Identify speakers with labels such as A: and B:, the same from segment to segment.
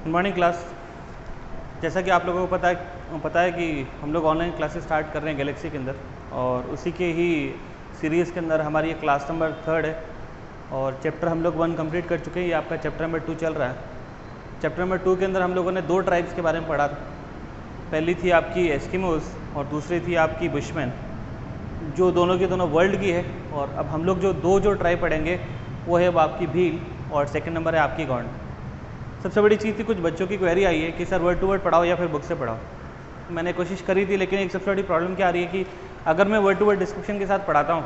A: Good morning class. जैसा कि आप लोगों को पता है कि हम लोग ऑनलाइन क्लासेस स्टार्ट कर रहे हैं गैलेक्सी के अंदर, और उसी के ही सीरीज़ के अंदर हमारी ये क्लास नंबर 3 है और चैप्टर हम लोग 1 कंप्लीट कर चुके हैं। ये आपका चैप्टर नंबर 2 चल रहा है। चैप्टर नंबर 2 के अंदर हम लोगों ने 2 ट्राइब्स के बारे में पढ़ा था। पहली थी आपकी एस्किमोस और दूसरी थी आपकी बुशमैन, जो दोनों की दोनों वर्ल्ड की है। और अब हम लोग जो ट्राइब पढ़ेंगे वो है अब आपकी भील, और सेकंड नंबर है आपकी गौंड। सबसे बड़ी चीज़ थी, कुछ बच्चों की क्वेरी आई है कि सर वर्ड टू वर्ड पढ़ाओ या फिर बुक से पढ़ाओ। मैंने कोशिश करी थी, लेकिन एक सबसे बड़ी प्रॉब्लम क्या आ रही है कि अगर मैं वर्ड टू वर्ड डिस्क्रिप्शन के साथ पढ़ाता हूँ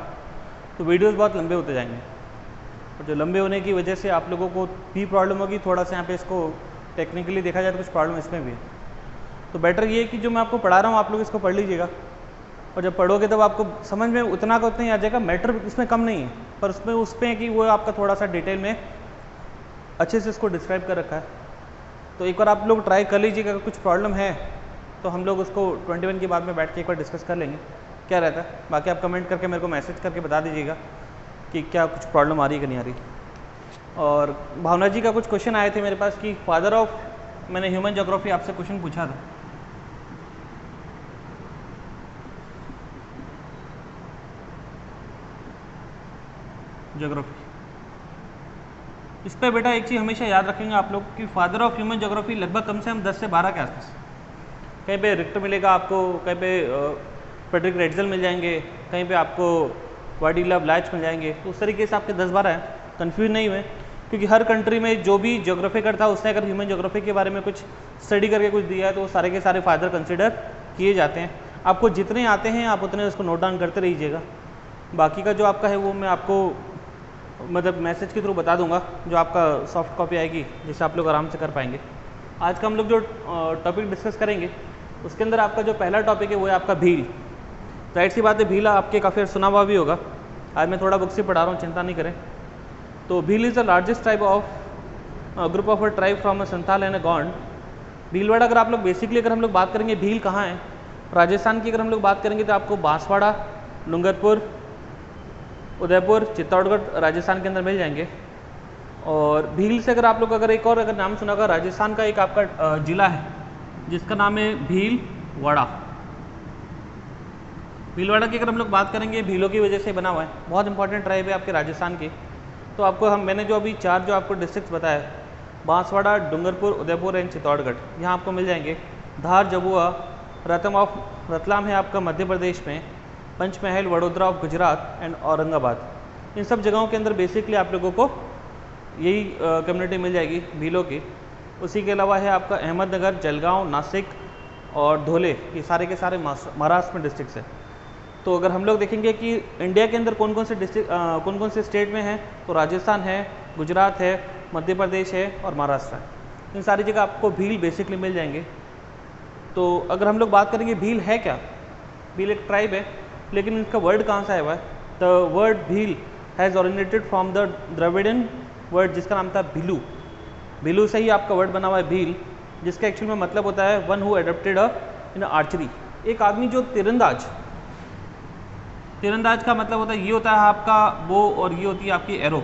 A: तो वीडियोस बहुत लंबे होते जाएंगे, और जो लंबे होने की वजह से आप लोगों को भी प्रॉब्लम होगी। थोड़ा सा यहाँ पे इसको टेक्निकली देखा जाए तो कुछ प्रॉब्लम इसमें भी है। तो बेटर ये है कि जो मैं आपको पढ़ा रहा हूँ आप लोग इसको पढ़ लीजिएगा, और जब पढ़ोगे तब आपको समझ में उतना का उतना ही आ जाएगा। मैटर इसमें कम नहीं है, पर उसमें है कि वो आपका थोड़ा सा डिटेल में अच्छे से इसको डिस्क्राइब कर रखा है। तो एक बार आप लोग ट्राई कर लीजिएगा। अगर कुछ प्रॉब्लम है तो हम लोग उसको 21 के बाद में बैठ के एक बार डिस्कस कर लेंगे क्या रहता है। बाकी आप कमेंट करके मेरे को मैसेज करके बता दीजिएगा कि क्या कुछ प्रॉब्लम आ रही है कि नहीं आ रही। और भावना जी का कुछ क्वेश्चन आए थे मेरे पास कि फादर ऑफ, मैंने ह्यूमन ज्योग्राफी आपसे क्वेश्चन पूछा था। ज्योग्राफी, इस पर बेटा एक चीज़ हमेशा याद रखेंगे आप लोग कि फादर ऑफ ह्यूमन ज्योग्राफी लगभग कम से कम 10 से 12 के आसपास। कहीं पे रिक्टर मिलेगा आपको, कहीं पे फ्रेडरिक रेटजल मिल जाएंगे, कहीं पे आपको वाडीला ब्लैच मिल जाएंगे। तो उस तरीके से आपके 10-12 हैं। कन्फ्यूज नहीं हुए, क्योंकि हर कंट्री में जो भी ज्योग्राफिकर था उसने अगर ह्यूमन ज्योग्राफी के बारे में कुछ स्टडी करके कुछ दिया है तो वो सारे के सारे फादर कंसिडर किए जाते हैं। आपको जितने आते हैं आप उतने उसको नोट डाउन करते रहिएगा। बाकी का जो आपका है वो मैं आपको मतलब मैसेज के थ्रू बता दूंगा, जो आपका सॉफ्ट कॉपी आएगी, जिससे आप लोग आराम से कर पाएंगे। आज का हम लोग जो टॉपिक डिस्कस करेंगे उसके अंदर आपका जो पहला टॉपिक है वो है आपका भील। राइट सी बात है, भील आपके काफ़ी सुना हुआ भी होगा। आज मैं थोड़ा बुक से पढ़ा रहा हूँ, चिंता नहीं करें। तो Bhil is the largest tribe of group of a tribe from a Santhal and अ गौंड। भीलवाड़ा अगर आप लोग बेसिकली अगर हम लोग बात करेंगे भील कहाँ है, राजस्थान की अगर हम लोग बात करेंगे तो आपको बांसवाड़ा, डूंगरपुर, उदयपुर, चित्तौड़गढ़ राजस्थान के अंदर मिल जाएंगे। और भील से अगर एक और नाम सुना होगा, राजस्थान का एक आपका जिला है जिसका नाम है भीलवाड़ा। भीलवाड़ा की अगर हम लोग बात करेंगे, भीलों की वजह से बना हुआ है, बहुत इंपॉर्टेंट ट्राइब है आपके राजस्थान की। तो आपको मैंने जो अभी 4 जो आपको डिस्ट्रिक्ट्स बताया, बांसवाड़ा, डूंगरपुर, उदयपुर एंड चित्तौड़गढ़, यहाँ आपको मिल जाएंगे। धार, जबुआ, रतलाम है आपका मध्य प्रदेश में, पंचमहल, वडोदरा ऑफ गुजरात एंड औरंगाबाद। इन सब जगहों के अंदर बेसिकली आप लोगों को यही कम्युनिटी मिल जाएगी भीलों की। उसी के अलावा है आपका अहमदनगर, जलगांव, नासिक और धोले, ये सारे के सारे महाराष्ट्र में डिस्ट्रिक्ट्स हैं। तो अगर हम लोग देखेंगे कि इंडिया के अंदर कौन कौन से स्टेट में है, तो राजस्थान है, गुजरात है, मध्य प्रदेश है और महाराष्ट्र है। इन सारी जगह आपको भील बेसिकली मिल जाएंगे। तो अगर हम लोग बात करेंगे भील है क्या, भील एक ट्राइब है, लेकिन इसका वर्ड कहाँ से आया हुआ है। The word Bhil has originated from the Dravidian word जिसका नाम था भिलू। भिलू से ही आपका वर्ड बना हुआ है भील, जिसका एक्चुअल में मतलब होता है one who adapted in archery. एक आदमी जो तीरंदाज का मतलब होता है, ये होता है आपका बो और ये होती है आपकी एरो।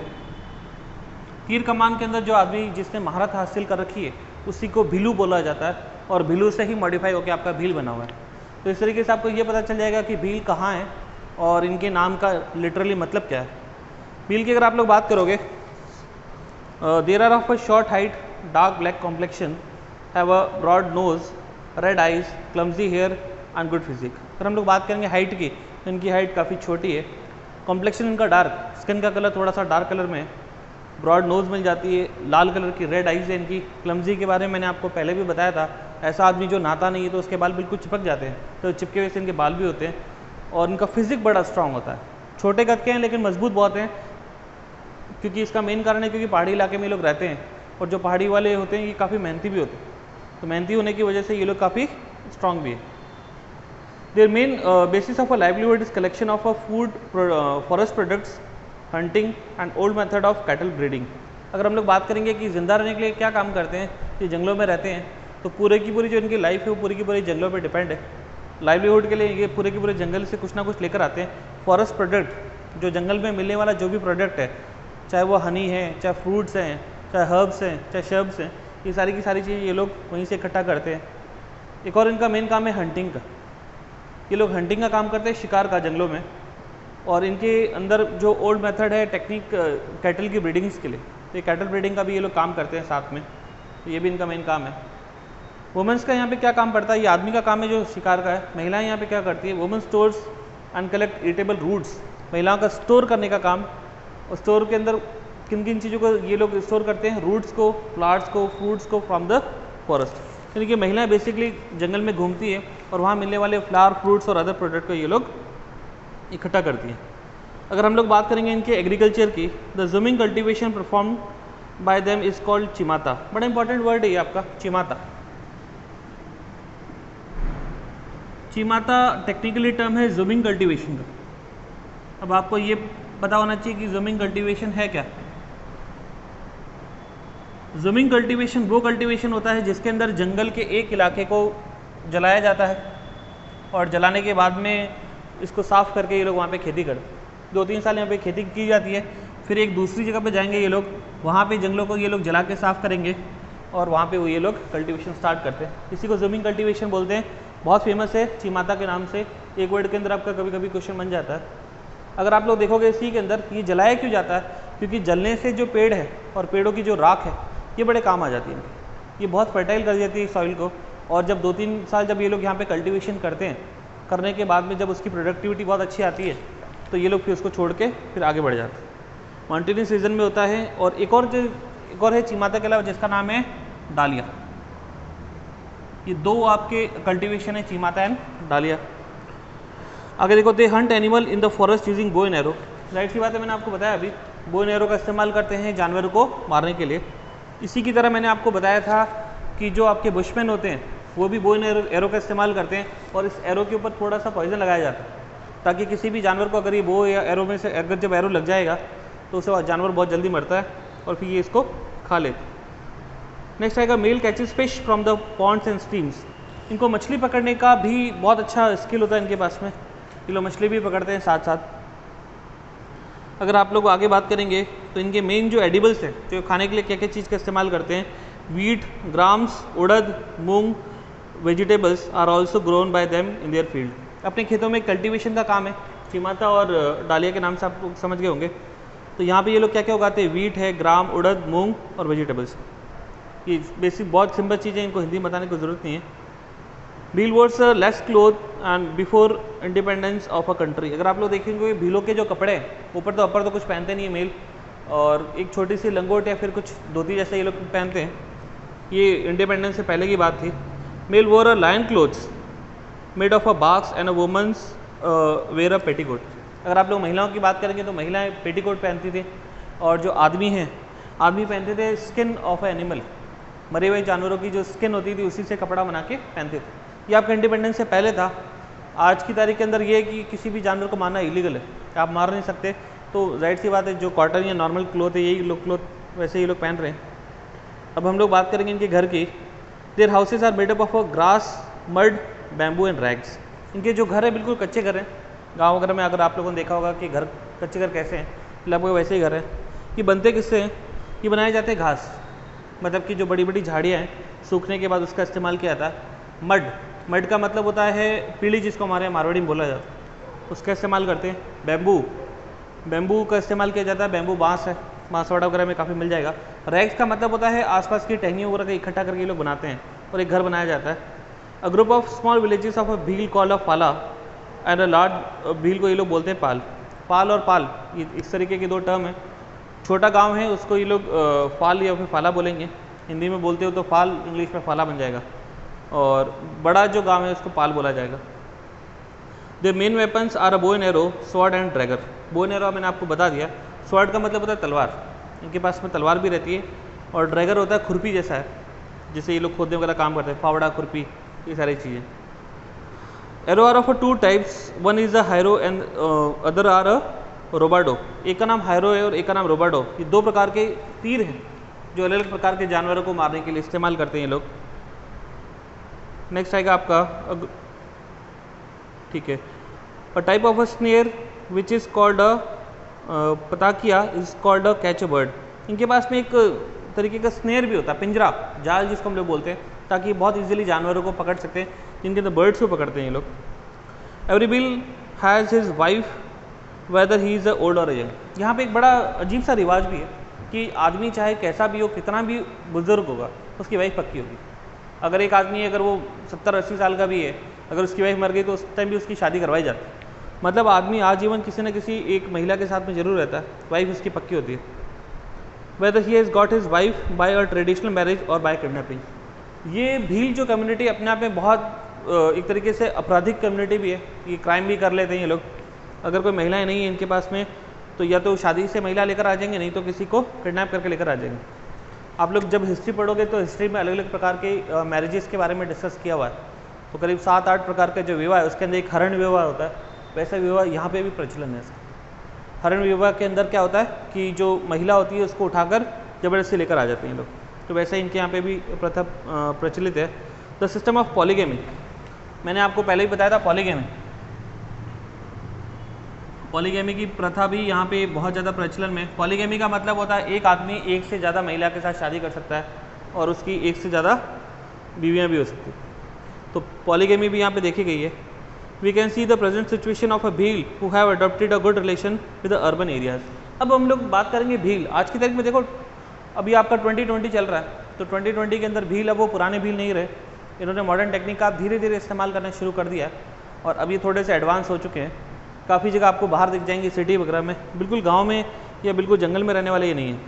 A: तीर कमान के अंदर जो आदमी जिसने महारत हासिल कर रखी है उसी को भीलू बोला जाता है, और भीलू से ही मॉडिफाई होकर आपका भील बना हुआ है। तो इस तरीके से आपको ये पता चल जाएगा कि भील कहाँ है और इनके नाम का लिटरली मतलब क्या है। भील की अगर आप लोग बात करोगे, there are of a short height, dark black complexion, have a broad nose, red eyes, clumsy hair and good physique. अगर हम लोग बात करेंगे हाइट की, तो इनकी हाइट काफ़ी छोटी है। कॉम्प्लेक्शन इनका डार्क, स्किन का कलर थोड़ा सा डार्क कलर में है, ब्रॉड नोज़ मिल जाती है, लाल कलर की, रेड आइज है इनकी। क्लमजी के बारे में मैंने आपको पहले भी बताया था, ऐसा आदमी जो नहाता नहीं है तो उसके बाल बिल्कुल चिपक जाते हैं, तो चिपके वजह से इनके बाल भी होते हैं। और इनका फिजिक बड़ा स्ट्रांग होता है, छोटे कद के हैं लेकिन मजबूत बहुत हैं। क्योंकि इसका मेन कारण है क्योंकि पहाड़ी इलाके में लोग रहते हैं, और जो पहाड़ी वाले होते हैं ये काफ़ी मेहनती भी होते हैं, तो मेहनती होने की वजह से ये लोग काफ़ी स्ट्रांग भी है। Their main basis of a livelihood is collection of a food, forest products, hunting and old method of cattle breeding. अगर हम लोग बात करेंगे कि ज़िंदा रहने के लिए क्या काम करते हैं, ये जंगलों में रहते हैं, तो पूरे की पूरी जो इनकी लाइफ है वो पूरी की पूरी जंगलों पे डिपेंड है। लाइवलीहुड के लिए ये पूरे के पूरे जंगल से कुछ ना कुछ लेकर आते हैं। फॉरेस्ट प्रोडक्ट, जो जंगल में मिलने वाला जो भी प्रोडक्ट है, चाहे वो हनी है, चाहे फ्रूट्स हैं, चाहे हर्ब्स हैं, चाहे शर्ब्स हैं, ये सारी की सारी चीज़ें ये लोग वहीं से इकट्ठा करते हैं। एक और इनका मेन काम है हंटिंग का। ये लोग हंटिंग का काम करते हैं, शिकार का जंगलों में। और इनके अंदर जो ओल्ड मेथड है टेक्निक कैटल की ब्रीडिंग्स के लिए, तो ये कैटल ब्रीडिंग का भी ये लोग काम करते हैं साथ में, तो ये भी इनका मेन काम है। वुमेंस का यहाँ पे क्या काम पड़ता है, ये आदमी का काम है जो शिकार का है। महिलाएं यहाँ पे क्या करती है, women stores and collect edible roots, महिलाओं का स्टोर करने का काम। और स्टोर के अंदर किन किन चीज़ों को ये लोग स्टोर करते हैं, रूट्स को, फ्लावर्स को, फ्रूट्स को फ्रॉम द फॉरेस्ट। यानी कि महिलाएं बेसिकली जंगल में घूमती है और वहाँ मिलने वाले फ्लावर, फ्रूट्स और अदर प्रोडक्ट को ये लोग इकट्ठा करती हैं। अगर हम लोग बात करेंगे इनके एग्रीकल्चर की, the jhuming cultivation perform by them is called चिमाता। बड़ा इंपॉर्टेंट वर्ड है ये आपका चिमाता। चिमाता टेक्निकली टर्म है ज़ूमिंग कल्टीवेशन का। अब आपको ये पता होना चाहिए कि ज़ूमिंग कल्टीवेशन है क्या। ज़ूमिंग कल्टीवेशन वो कल्टीवेशन होता है जिसके अंदर जंगल के एक इलाके को जलाया जाता है और जलाने के बाद में इसको साफ़ करके ये लोग वहाँ पे खेती करते हैं। 2-3 साल यहाँ पे खेती की जाती है, फिर एक दूसरी जगह पे जाएंगे ये लोग, वहाँ पे जंगलों को ये लोग जला के साफ़ करेंगे और वहाँ पे वो ये लोग कल्टीवेशन स्टार्ट करते हैं। इसी को ज़ूमिंग कल्टीवेशन बोलते हैं। बहुत फेमस है चिमाता के नाम से। एक वर्ड के अंदर आपका कभी कभी क्वेश्चन बन जाता है। अगर आप लोग देखोगे इसी के अंदर ये जलाया क्यों जाता है, क्योंकि जलने से जो पेड़ है और पेड़ों की जो राख है ये बड़े काम आ जाती है। ये बहुत फर्टाइल कर देती है सॉइल को। और जब 2-3 साल जब ये लोग यहाँ पे कल्टीवेशन करते हैं, करने के बाद में जब उसकी प्रोडक्टिविटी बहुत अच्छी आती है तो ये लोग फिर उसको छोड़ के फिर आगे बढ़ जाते हैं। मॉन्टेनियस रीजन में होता है। और एक और है चिमाता के अलावा जिसका नाम है डालिया। ये 2 आपके कल्टीवेशन है, चिमाता एंड डालिया। आगे देखो, they hunt animal in the forest using bow and arrow. राइट सी बात है, मैंने आपको बताया अभी बो एंड एरो का इस्तेमाल करते हैं जानवरों को मारने के लिए। इसी की तरह मैंने आपको बताया था कि जो आपके बुशमैन होते हैं वो भी बो एंड एरो का इस्तेमाल करते हैं और इस एरो के ऊपर थोड़ा सा पॉइजन लगाया जाता है ताकि किसी भी जानवर को अगर ये बो या एरो में से अगर जब एरो लग जाएगा तो उसे जानवर बहुत जल्दी मरता है और फिर ये इसको खा लेते। नेक्स्ट आएगा, male catches fish from the ponds and streams. इनको मछली पकड़ने का भी बहुत अच्छा स्किल होता है इनके पास में। ये लोग मछली भी पकड़ते हैं साथ साथ। अगर आप लोग आगे बात करेंगे तो इनके मेन जो एडिबल्स हैं, जो खाने के लिए क्या क्या चीज़ का इस्तेमाल करते हैं, wheat, grams, urad, moong, vegetables are also grown by them in their field. अपने खेतों में कल्टीवेशन का काम है। चिमाता और डालिया के नाम से आप लोग समझ गए होंगे। तो यहाँ पे ये लोग क्या क्या उगाते हैं, वीट है, ग्राम, उड़द, मूंग और वेजिटेबल्स। ये बेसिक बहुत सिंपल चीज़ें, इनको हिंदी में बताने की ज़रूरत नहीं है। Bhil Wars less cloth and before independence of a country. अगर आप लोग देखेंगे भीलों के जो कपड़े हैं ऊपर तो कुछ पहनते नहीं है मेल, और एक छोटी सी लंगोट या फिर कुछ धोती जैसे ये लोग पहनते हैं। ये इंडिपेंडेंस से पहले की बात थी। Male wore a loin cloths made of a box and a women's wear a petticoat. अगर आप लोग महिलाओं की बात करेंगे तो महिलाएं पेटीकोट पहनती थी और जो आदमी हैं, आदमी पहनते थे स्किन ऑफ ए एनिमल। मरे हुए जानवरों की जो स्किन होती थी उसी से कपड़ा बना के पहनते थे। ये आपका इंडिपेंडेंस से पहले था। आज की तारीख के अंदर ये है कि किसी भी जानवर को मारना इलीगल है, आप मार नहीं सकते। तो जाहिर सी बात है जो कॉटन या नॉर्मल क्लोथ है यही लोग क्लोथ वैसे ही लोग पहन रहे हैं। अब हम लोग बात करेंगे इनके घर की। Their houses are made up of grass, mud, bamboo and rags. इनके जो घर है बिल्कुल कच्चे घर हैं। गाँव वगैरह में अगर आप लोगों ने देखा होगा कि घर कच्चे घर कैसे हैं, लगभग वैसे ही घर है। ये बनते किससे हैं, ये बनाए जाते हैं घास, मतलब कि जो बड़ी बड़ी झाड़ियाँ हैं सूखने के बाद उसका इस्तेमाल किया जाता है। मड का मतलब होता है पीढ़ी, जिसको हमारे मारवाड़ी में बोला जाता है, उसका इस्तेमाल करते हैं। बैम्बू का इस्तेमाल किया जाता है। बैम्बू बांस है, बांसवाड़ा वगैरह में काफ़ी मिल जाएगा। रैग्स का मतलब होता है आसपास की टहनियों वगैरह का इकट्ठा करके ये लोग बनाते हैं और एक घर बनाया जाता है। A group of small villages of a Bhil call a पाला एंड अ लार्ज भील को ये लोग बोलते हैं पाल। पाल और पाल ये इस तरीके के 2 टर्म हैं। छोटा गांव है उसको ये लोग फाल या फिर फाला बोलेंगे, हिंदी में बोलते हो तो फाल, इंग्लिश में फाला बन जाएगा। और बड़ा जो गांव है उसको पाल बोला जाएगा। The main weapons are a bow and arrow, sword and dagger. Bow and arrow मैंने आपको बता दिया। स्वॉर्ड का मतलब होता है तलवार, इनके पास में तलवार भी रहती है। और ड्रैगर होता है खुरपी जैसा है, जिससे ये लोग खोदने वगैरह काम करते हैं, फावड़ा, खुरपी, ये सारी चीज़ें। Arrow are of 2 types, one is a हायरो एंड अदर आर अ रोबाडो। एक का नाम हायरो है और एक का नाम रोबाडो। ये 2 प्रकार के तीर हैं जो अलग अलग प्रकार के जानवरों को मारने के लिए इस्तेमाल करते हैं ये लोग। नेक्स्ट आएगा आपका, ठीक है, a type of a snare which is called a पताकिया is called a catch a bird. इनके पास में एक तरीके का स्नेर भी होता है, पिंजरा, जाल जिसको हम लोग बोलते हैं, ताकि बहुत इजीली जानवरों को पकड़ सकते हैं, जिनके अंदर बर्ड्स को पकड़ते हैं ये लोग। Every bill has his wife weather he is old और यंग। यहाँ पे एक बड़ा अजीब सा रिवाज भी है कि आदमी चाहे कैसा भी हो, कितना भी बुजुर्ग होगा, उसकी वाइफ पक्की होगी। अगर एक आदमी अगर वो 70-80 साल का भी है, अगर उसकी वाइफ मर गई तो उस टाइम भी उसकी शादी करवाई जाती है। मतलब आदमी आजीवन किसी न किसी एक महिला के साथ में जरूर रहता है, वाइफ उसकी पक्की होती है। Whether he has got his wife by a traditional marriage और बाय किडनैपिंग। ये भील जो कम्युनिटी अपने आप में बहुत एक तरीके से आपराधिक कम्युनिटी भी है, ये क्राइम भी कर लेते हैं ये लोग। अगर कोई महिलाएं नहीं है इनके पास में तो या तो शादी से महिला लेकर आ जाएंगे, नहीं तो किसी को किडनैप करके लेकर आ जाएंगे। आप लोग जब हिस्ट्री पढ़ोगे तो हिस्ट्री में अलग अलग प्रकार के मैरिजेस के बारे में डिस्कस किया हुआ है। तो करीब 7-8 प्रकार का जो विवाह है उसके अंदर एक हरण विवाह होता है, वैसा विवाह यहाँ पे भी प्रचलन है। हरण विवाह के अंदर क्या होता है कि जो महिला होती है उसको उठाकर ज़बरदस्ती लेकर आ जाते हैं लोग, तो वैसे इनके यहाँ पे भी प्रथा प्रचलित है। द सिस्टम ऑफ पॉलीगेमी, मैंने आपको पहले ही बताया था पॉलीगेमी की प्रथा भी यहाँ पे बहुत ज़्यादा प्रचलन में। पॉलीगेमी का मतलब होता है एक आदमी एक से ज़्यादा महिला के साथ शादी कर सकता है और उसकी एक से ज़्यादा बीवियाँ भी हो सकती हैं। तो पॉलीगेमी भी यहाँ पे देखी गई है। We can see the present situation of a Bhil who have adopted a good relation with the urban areas. अब हम लोग बात करेंगे भील। आज की तारीख में देखो, अभी आपका 2020 चल रहा है, तो 2020 के अंदर भील अब वो पुराने भील नहीं रहे, इन्होंने मॉडर्न टेक्निक का धीरे धीरे इस्तेमाल करना शुरू कर दिया और अब ये थोड़े से एडवांस हो चुके हैं। काफ़ी जगह आपको बाहर दिख जाएंगे सिटी वगैरह में, बिल्कुल गांव में या बिल्कुल जंगल में रहने वाले ये नहीं है।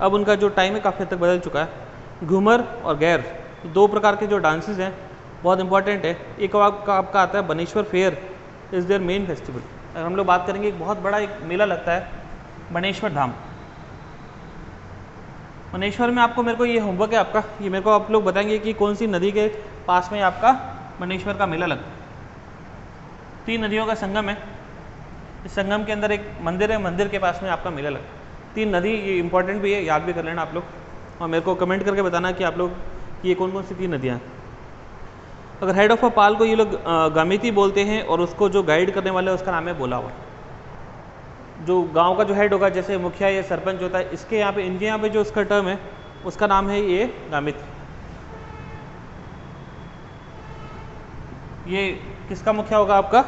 A: अब उनका जो टाइम है काफ़ी हद तक बदल चुका है। घूमर और गैर, दो प्रकार के जो डांसेस हैं बहुत इंपॉर्टेंट है। एक आपका आता है Baneshwar fair is their main festival. अगर हम लोग बात करेंगे, एक बहुत बड़ा एक मेला लगता है बनेश्वर धाम। बनेश्वर में आपको, मेरे को ये होमवर्क है आपका, ये मेरे को आप लोग बताएंगे कि कौन सी नदी के पास में आपका बनेश्वर का मेला लगता है। 3 नदियों का संगम है, इस संगम के अंदर एक मंदिर है, मंदिर के पास में आपका मेला लगता है। 3 नदी, ये इंपॉर्टेंट भी है, याद भी कर लेना आप लोग और मेरे को कमेंट करके बताना कि आप लोग ये कौन कौन सी 3 नदियाँ हैं। अगर हेड ऑफ अ पाल को ये लोग गामिती बोलते हैं और उसको जो गाइड करने वाला है उसका नाम है बोलावा। जो गांव का जो हेड होगा, जैसे मुखिया या सरपंच होता है, इसके यहाँ पे, इनके यहाँ पे जो उसका टर्म है उसका नाम है ये गामिती। ये किसका मुखिया होगा आपका?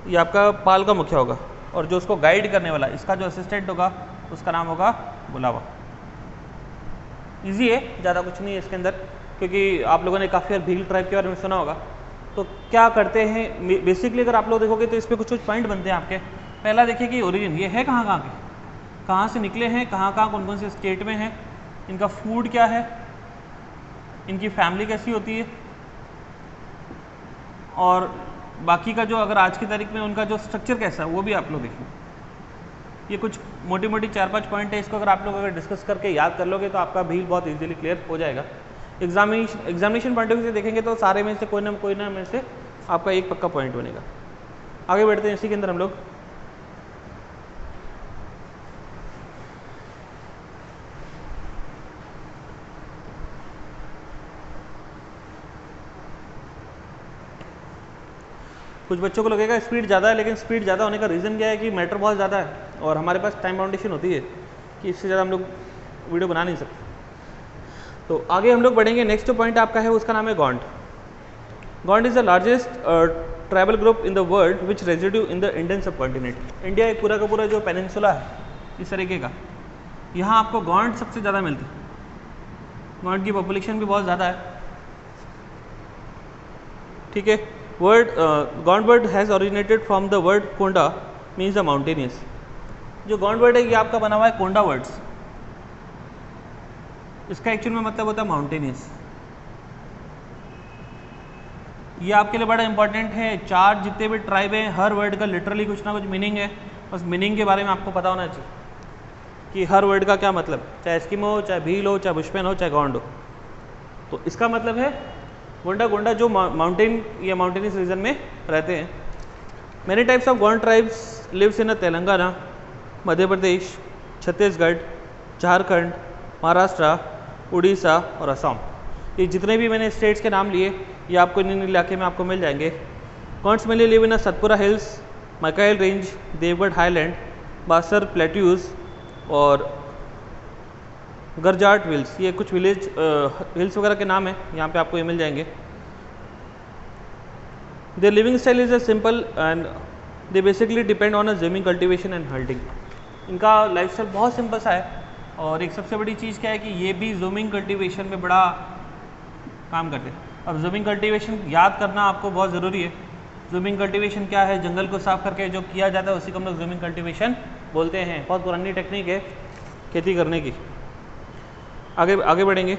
A: ये आपका पाल का मुखिया होगा और जो उसको गाइड करने वाला, इसका जो असिस्टेंट होगा उसका नाम होगा बुलावा। इजी है, ज़्यादा कुछ नहीं है इसके अंदर, क्योंकि आप लोगों ने काफ़ी बार भील ट्राइब के बारे में सुना होगा। तो क्या करते हैं बेसिकली, अगर आप लोग देखोगे तो इस पर कुछ पॉइंट बनते हैं आपके। पहला देखिए कि ओरिजिन ये है कहाँ के, कहाँ से निकले हैं, कहाँ कौन कौन से स्टेट में हैं, इनका फूड क्या है, इनकी फैमिली कैसी होती है, और बाकी का जो अगर आज की तारीख में उनका जो स्ट्रक्चर कैसा है वो भी आप लोग देखें। ये कुछ मोटी मोटी 4-5 पॉइंट है, इसको अगर आप लोग अगर डिस्कस करके याद कर लोगे तो आपका भील बहुत इजीली क्लियर हो जाएगा। एग्जामिनेशन पॉइंट ऑफ व्यू से देखेंगे तो सारे में से कोई ना में से आपका एक पक्का पॉइंट बनेगा। आगे बढ़ते हैं इसी के अंदर हम लोग। कुछ बच्चों को लगेगा स्पीड ज़्यादा है, लेकिन स्पीड ज़्यादा होने का रीज़न क्या है कि मैटर बहुत ज़्यादा है और हमारे पास टाइम बाउंडेशन होती है कि इससे ज़्यादा हम लोग वीडियो बना नहीं सकते। तो आगे हम लोग बढ़ेंगे। नेक्स्ट जो पॉइंट आपका है उसका नाम है Gond. Gond is the largest tribal group in the world which residue in the Indian सब कॉन्टिनेंट। इंडिया एक पूरा का पूरा जो पेनिनसुला है इस तरीके का, यहाँ आपको गॉन्ड सबसे ज़्यादा मिलती है। गॉन्ड की पॉपुलेशन भी बहुत ज़्यादा है, ठीक है। Gond word has originated from the word Konda means the mountainous. जो गॉन्ड वर्ड है ये आपका बना हुआ है कोंडा वर्ड्स, इसका एक्चुअल में मतलब होता है माउंटेनियस। ये आपके लिए बड़ा इंपॉर्टेंट है। 4 जितने भी ट्राइब हैं, हर वर्ड का लिटरली कुछ ना कुछ मीनिंग है, बस मीनिंग के बारे में आपको पता होना चाहिए कि हर वर्ड का क्या मतलब, चाहे एस्किमो हो, चाहे भील हो, चाहे बुशमैन हो, चाहे गॉन्ड हो। तो इसका मतलब है गोंडा जो माउंटेन या माउंटेनियस रीजन में रहते हैं। Many types of Gond tribes lives in Telangana, Madhya Pradesh, Chhattisgarh, Jharkhand, Maharashtra, Orissa और असम। ये जितने भी मैंने स्टेट्स के नाम लिए ये आपको इन इलाके में आपको मिल जाएंगे। Gonds mainly live in Satpura hills, Maikal range, Deogarh highland, Bastar plateaus और गरजाट विल्स, ये कुछ विलेज हिल्स वगैरह के नाम है, यहाँ पे आपको ये मिल जाएंगे। Their living style is a simple and they basically depend on a zameen cultivation and hunting. इनका लाइफस्टाइल बहुत सिंपल सा है, और एक सबसे बड़ी चीज़ क्या है कि ये भी ज़मीन कल्टिवेशन में बड़ा काम करते हैं। अब ज़मीन कल्टिवेशन याद करना आपको बहुत ज़रूरी है। ज़मीन कल्टिवेशन क्या है? जंगल को साफ करके जो किया जाता है उसी को हम लोग ज़मीन कल्टिवेशन बोलते हैं। बहुत पुरानी टेक्निक है खेती करने की। आगे बढ़ेंगे।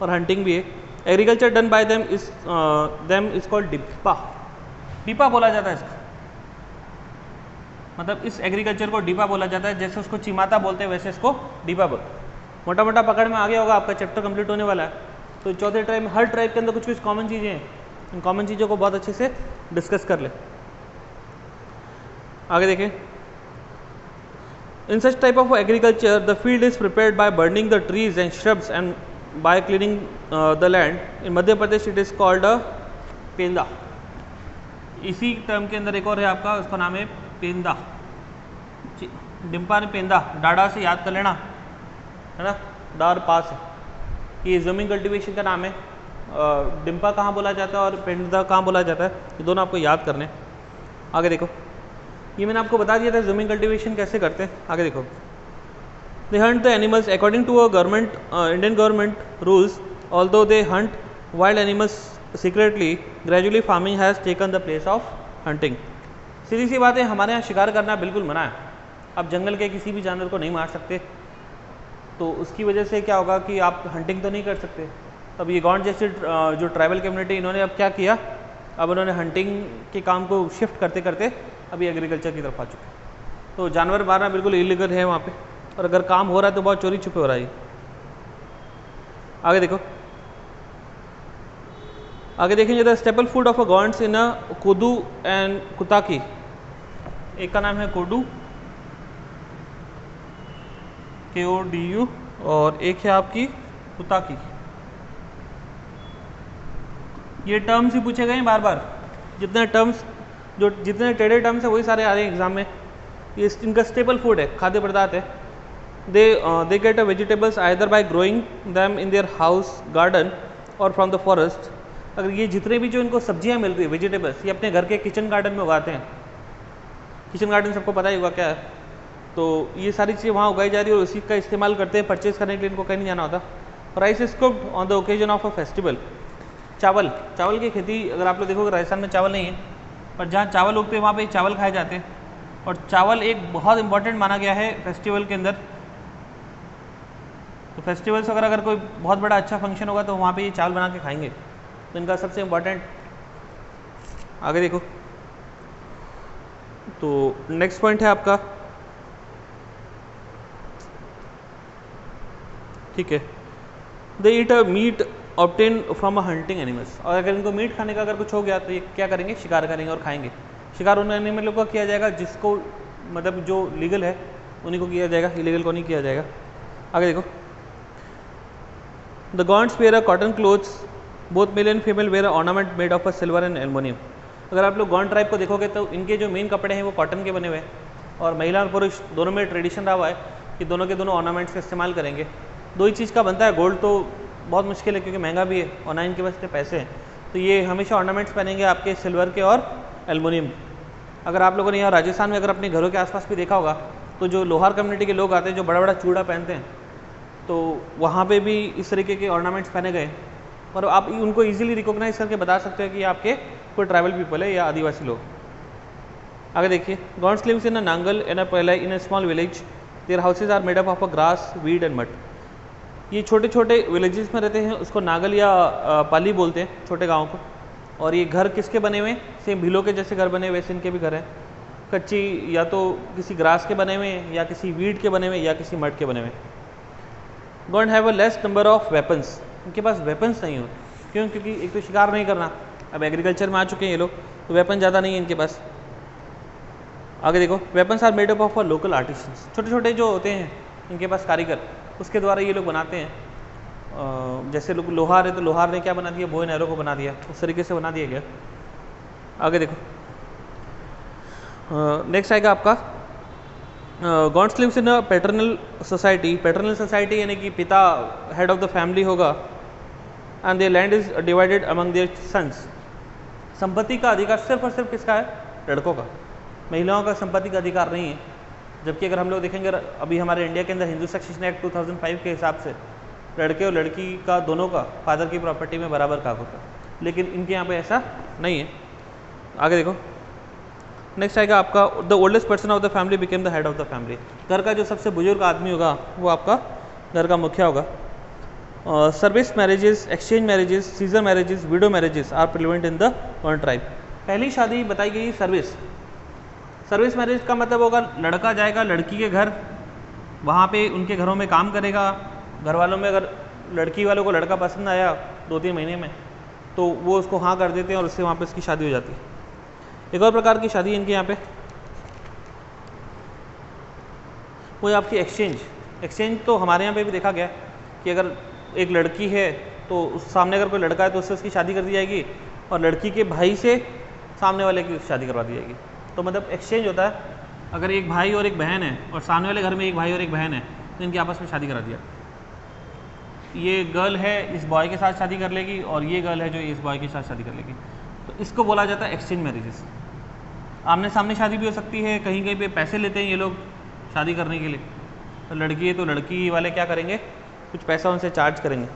A: और हंटिंग भी है। Agriculture done by them is called डिपा। डिपा बोला जाता है इसको, मतलब इस एग्रीकल्चर को डिपा बोला जाता है। जैसे उसको चिमाता बोलते हैं वैसे इसको डिपा बोलते हैं। मोटा मोटा पकड़ में आ गया होगा, आपका चैप्टर कंप्लीट होने वाला है। तो चौथे ट्राइब में हर ट्राइब के अंदर कुछ कुछ कॉमन चीज़ें हैं, इन कॉमन चीज़ों को बहुत अच्छे से डिस्कस कर ले। आगे देखें। In such type of agriculture the field is prepared by burning the trees and shrubs and by cleaning the land. In Madhya Pradesh it is called a पेंदा। इसी टर्म के अंदर एक और है आपका, उसका नाम है पेंदा। डिम्पा ने पेंदा, डाडा से याद कर लेना, है ना, डार पास है। ये ज़मीन कल्टीवेशन का नाम है। डिम्पा कहाँ बोला जाता है और पेंदा कहाँ बोला जाता है, ये दोनों आपको याद करने। आगे देखो, ये मैंने आपको बता दिया था ज़मीन कल्टीवेशन कैसे करते हैं। आगे देखो। They hunt the animals according to a government Indian government rules, although they hunt wild animals secretly, gradually farming has taken the place of hunting. सीधी सी बात है, हमारे यहाँ शिकार करना बिल्कुल मना है। आप जंगल के किसी भी जानवर को नहीं मार सकते, तो उसकी वजह से क्या होगा कि आप हंटिंग तो नहीं कर सकते। अब ये गौंड जैसे जो ट्राइबल कम्युनिटी, इन्होंने अब क्या किया, अब उन्होंने हंटिंग के काम को शिफ्ट करते करते अभी एग्रीकल्चर की तरफ आ चुके हैं। तो जानवर मारना बिल्कुल इलीगल है वहाँ पे, और अगर काम हो रहा है तो बहुत चोरी छुपे हो रहा है। आगे देखो। आगे देखेंगे the staple food of a Gonds in a kodo and kutki. एक का नाम है कोडू, KODU, और एक है आपकी कुताकी। ये टर्म्स ही पूछे गए हैं बार बार, जितने टर्म्स जो जितने टेढ़े टर्म्स है वही सारे आ रहे हैं एग्जाम में। ये इनका स्टेपल फूड है, खाद्य पदार्थ है। They get a vegetables either bye growing them in their house garden और फ्रॉम द फॉरेस्ट। अगर ये जितने भी जो इनको सब्जियां मिल रही है वेजिटेबल्स, ये अपने घर के किचन गार्डन में उगाते हैं। किचन गार्डन सबको पता ही होगा क्या है। तो ये सारी चीज़ें वहाँ उगाई जा रही है और उसी का इस्तेमाल करते हैं। परचेज करने के लिए इनको कहीं नहीं जाना होता। Rice is cooked on the occasion of a festival. चावल की खेती अगर आप लोग देखोगे, राजस्थान में चावल नहीं है, पर जहाँ चावल उगते हैं वहाँ पे चावल खाए जाते हैं। और चावल एक बहुत इंपॉर्टेंट माना गया है फेस्टिवल के अंदर। तो फेस्टिवल्स अगर कोई बहुत बड़ा अच्छा फंक्शन होगा तो वहाँ पे ये चावल बना के खाएंगे, तो इनका सबसे इम्पॉर्टेंट। आगे देखो। तो नेक्स्ट पॉइंट है आपका, ठीक है, they eat a meat obtain from a hunting animals. और अगर इनको मीट खाने का अगर कुछ हो गया तो ये क्या करेंगे, शिकार करेंगे और खाएंगे। शिकार उन एनिमलों का किया जाएगा जिसको, मतलब जो लीगल है उन्हीं को किया जाएगा, इलीगल को नहीं किया जाएगा। आगे देखो। The Gonds wear a cotton clothes, both male and female wear a ornament made of a silver and aluminium. अगर आप लोग गॉन्ड ट्राइब को देखोगे तो इनके जो मेन कपड़े हैं वो कॉटन के बने हुए हैं, और महिला और पुरुष दोनों में ट्रेडिशन रहा हुआ है कि दोनों के दोनों ऑर्नामेंट्स का इस्तेमाल करेंगे। दो ही चीज़ का बनता है, गोल्ड तो बहुत मुश्किल है क्योंकि महंगा भी है और ना इनके पास इतने पैसे हैं, तो ये हमेशा ऑर्नामेंट्स पहनेंगे आपके सिल्वर के और एल्युमिनियम। अगर आप लोगों ने यहाँ राजस्थान में अगर अपने घरों के आसपास भी देखा होगा तो जो लोहार कम्युनिटी के लोग आते हैं जो बड़ा बड़ा चूड़ा पहनते हैं, तो वहाँ पे भी इस तरीके के ऑर्नामेंट्स पहने गए, और आप उनको इजीली रिकॉग्नाइज करके बता सकते हो कि आपके कोई ट्राइबल पीपल है या आदिवासी लोग। आगे देखिए। Gonds lives in a Nangal in a पहला in a small village, their houses are made up of a grass, weed and mud. ये छोटे छोटे विलेजेस में रहते हैं, उसको नागल या पाली बोलते हैं, छोटे गाँव को। और ये घर किसके बने हुए हैं, सेम भीलों के जैसे घर बने हुए वैसे इनके भी घर हैं। कच्ची या तो किसी ग्रास के बने हुए हैं, या किसी वीड के बने हुए, या किसी मड के बने हुए। Gond have a less number of weapons, इनके पास वेपन्स नहीं होते। क्यों? क्योंकि एक तो शिकार नहीं करना, अब एग्रीकल्चर में आ चुके हैं ये लोग, तो वेपन ज़्यादा नहीं है इनके पास। आगे देखो। Weapons are made up of local artisans, छोटे छोटे जो होते हैं इनके पास कारीगर, उसके द्वारा ये लोग बनाते हैं। जैसे लोग लोहार है तो लोहार ने क्या बना दिया, बो एंड एरो को बना दिया, उस तरीके से बना दिया गया। आगे देखो। नेक्स्ट आएगा आपका gods lives in a paternal society, paternal society यानी कि पिता हेड ऑफ द फैमिली होगा, and their land is divided among their sons. संपत्ति का अधिकार सिर्फ और सिर्फ किसका है? लड़कों का, महिलाओं का संपत्ति का अधिकार नहीं है। जबकि अगर हम लोग देखेंगे अभी हमारे इंडिया के अंदर हिंदू सक्सेशन एक्ट 2005 के हिसाब से लड़के और लड़की का दोनों का फादर की प्रॉपर्टी में बराबर का होता है, लेकिन इनके यहाँ पे ऐसा नहीं है। आगे देखो, नेक्स्ट आएगा आपका the oldest person of the family became the head of the family. घर का जो सबसे बुजुर्ग आदमी होगा वो आपका घर का मुखिया होगा। Service marriages, exchange marriages, seizure marriages, widow marriages are prevent in the one tribe. पहली शादी बताई गई सर्विस। सर्विस मैरिज का मतलब होगा लड़का जाएगा लड़की के घर, वहाँ पे उनके घरों में काम करेगा। घर वालों में अगर लड़की वालों को लड़का पसंद आया 2-3 महीने में तो वो उसको हाँ कर देते हैं और उससे वहाँ पे उसकी शादी हो जाती है। एक और प्रकार की शादी इनके यहाँ पे वो है आपकी एक्सचेंज। एक्सचेंज तो हमारे यहाँ पे भी देखा गया कि अगर एक लड़की है तो उस सामने अगर कोई लड़का है तो उससे उसकी शादी कर दी जाएगी और लड़की के भाई से सामने वाले की शादी करवा दी जाएगी। तो मतलब एक्सचेंज होता है, अगर एक भाई और एक बहन है और सामने वाले घर में एक भाई और एक बहन है तो इनकी आपस में शादी करा दिया। ये गर्ल है इस बॉय के साथ शादी कर लेगी और ये गर्ल है जो इस बॉय के साथ शादी कर लेगी, तो इसको बोला जाता है एक्सचेंज मैरिजेस। आमने सामने शादी भी हो सकती है, कहीं कहीं पे पैसे लेते हैं ये लोग शादी करने के लिए। तो लड़की है तो लड़की वाले क्या करेंगे, कुछ पैसा उनसे चार्ज करेंगे,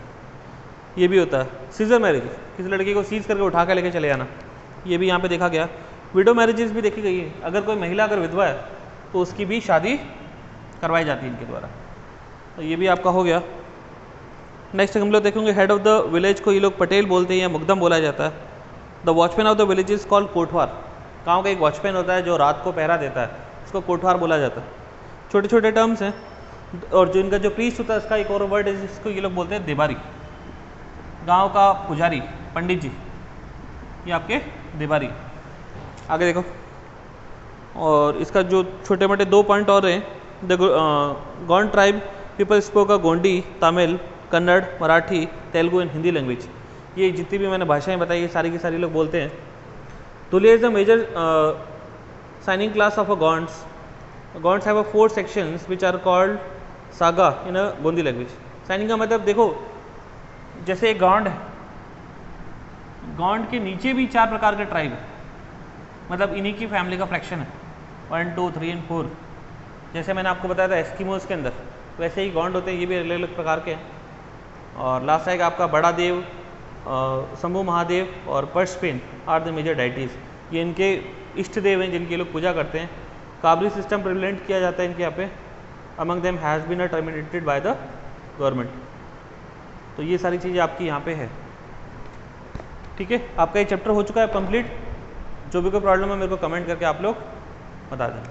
A: ये भी होता है। सीजर मैरिज, किसी लड़की को सीज करके उठा कर लेके चले जाना, ये भी यहाँ पे देखा गया। विडो मैरिजेस भी देखी गई है, अगर कोई महिला अगर विधवा है तो उसकी भी शादी करवाई जाती है इनके द्वारा। तो ये भी आपका हो गया। नेक्स्ट हम लोग देखेंगे हेड ऑफ द विलेज को ये लोग पटेल बोलते हैं या मुकदम बोला जाता है। The watchman of the village is called कोटवार। गाँव का एक वॉचमैन होता है जो रात को पहरा देता है, उसको कोटवार बोला जाता है। छोटे छोटे टर्म्स हैं। और जो इनका जो प्रीस्ट होता है उसका एक और वर्ड है जिसको ये लोग बोलते हैं देबारी। गांव का पुजारी, पंडित जी, ये आपके देबारी। आगे देखो, और इसका जो छोटे मोटे 2 पॉइंट और हैं। The Gond tribe people spoke a Gondi, Tamil, Kannada, Marathi, Telugu and Hindi language. ये जितनी भी मैंने भाषाएं बताई ये सारी की सारी लोग बोलते हैं। तुलिया is the major signing class of a Gonds. Gonds have 4 sections which are called सागा in a Gondi language. Signing का मतलब देखो, जैसे एक गॉन्ड है, गॉन्ड के नीचे भी 4 प्रकार के ट्राइब है, मतलब इन्हीं की फैमिली का फ्रैक्शन है 1, 2, 3 एंड 4। जैसे मैंने आपको बताया था एस्किमोस के अंदर, वैसे ही गॉन्ड होते हैं, ये भी अलग अलग प्रकार के हैं। और लास्ट आएगा आपका बड़ा देव, शंभु महादेव और पर्शपेन आर द मेजर डाइटीज़। ये इनके इष्ट देव हैं जिनकी लोग पूजा करते हैं। काबरी सिस्टम प्रिवलेंट किया जाता है इनके यहाँ पे। Among them has been terminated by the government. तो ये सारी चीज़ें आपकी यहाँ पे है। ठीक है, आपका ये चैप्टर हो चुका है कंप्लीट। जो भी कोई प्रॉब्लम है मेरे को कमेंट करके आप लोग बता दें।